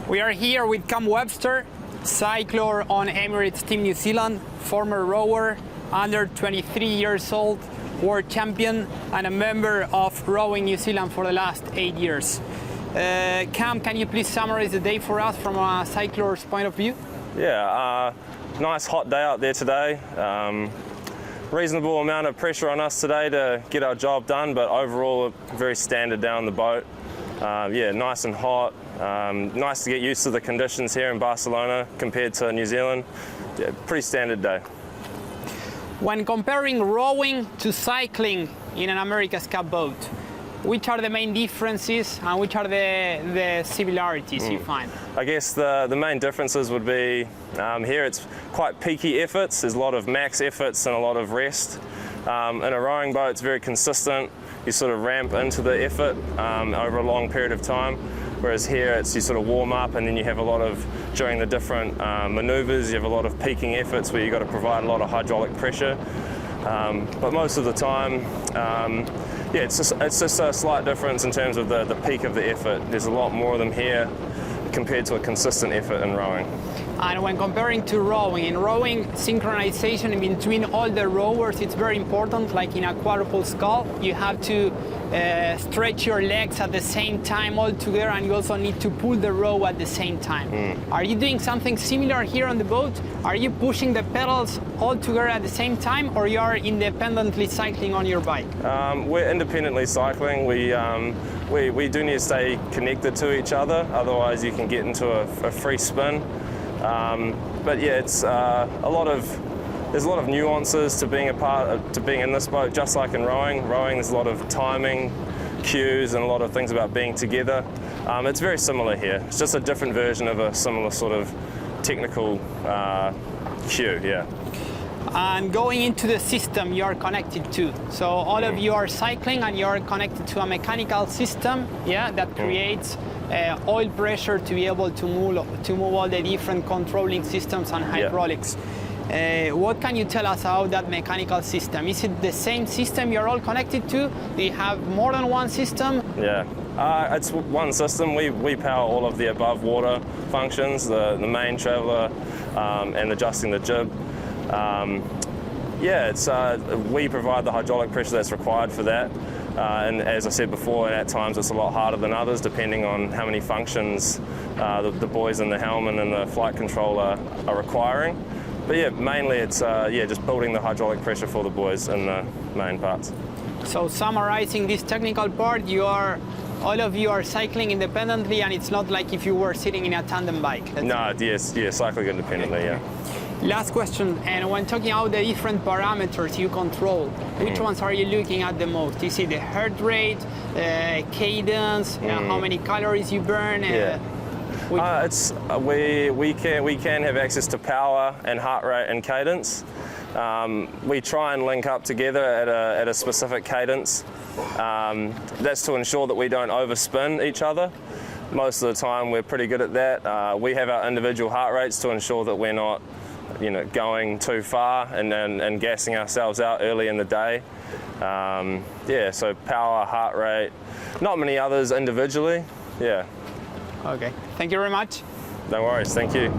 We are here with Cam Webster, cycler on Emirates Team New Zealand, former rower, under 23 years old, world champion, and a member of Rowing New Zealand for the last 8 years. Cam, can you please summarize the day for us from a cycler's point of view? Yeah, nice hot day out there today. Reasonable amount of pressure on us today to get our job done, but overall very standard day on the boat. Yeah, nice and hot. Nice to get used to the conditions here in Barcelona compared to New Zealand. Yeah, pretty standard day. When comparing rowing to cycling in an America's Cup boat, which are the main differences and which are the similarities you find? I guess the main differences would be here it's quite peaky efforts. There's a lot of max efforts and a lot of rest. In a rowing boat, it's very consistent. You sort of ramp into the effort over a long period of time. Whereas here, it's you sort of warm up, and then you have a lot of, during the different maneuvers, you have a lot of peaking efforts where you've got to provide a lot of hydraulic pressure. But most of the time, yeah, it's just a slight difference in terms of the peak of the effort. There's a lot more of them here compared to a consistent effort in rowing. And when comparing to rowing, in rowing, synchronization between all the rowers, it's very important. Like in a quadruple scull, you have to stretch your legs at the same time all together, and you also need to pull the row at the same time. Are you doing something similar here on the boat? Are you pushing the pedals all together at the same time, or you are independently cycling on your bike? We're independently cycling. We do need to stay connected to each other, otherwise you can get into a free spin. But yeah, it's there's a lot of nuances to being in this boat, just like in rowing. Rowing, there's a lot of timing, cues, and a lot of things about being together. It's very similar here. It's just a different version of a similar sort of technical cue, yeah. And going into the system you are connected to. So all of you are cycling and you are connected to a mechanical system, yeah, that creates oil pressure to be able to move all the different controlling systems and hydraulics. What can you tell us about that mechanical system? Is it the same system you're all connected to? Do you have more than one system? Yeah, it's one system. We power all of the above water functions, the main traveller and adjusting the jib. Yeah, we provide the hydraulic pressure that's required for that. And as I said before, at times it's a lot harder than others, depending on how many functions the boys in the helmet and the flight controller are requiring. But yeah, mainly it's yeah, just building the hydraulic pressure for the boys in the main parts. So summarizing this technical part, all of you are cycling independently, and it's not like if you were sitting in a tandem bike. No, yes, yeah, cycling independently, yeah. Last question, and when talking about the different parameters you control, which ones are you looking at the most? You see the heart rate, cadence, how many calories you burn? Yeah. We can have access to power and heart rate and cadence. We try and link up together at a specific cadence. That's to ensure that we don't overspin each other. Most of the time we're pretty good at that. We have our individual heart rates to ensure that we're not going too far and gassing ourselves out early in the day. Yeah, so power, heart rate, not many others individually, yeah. Okay, thank you very much. No worries, thank you.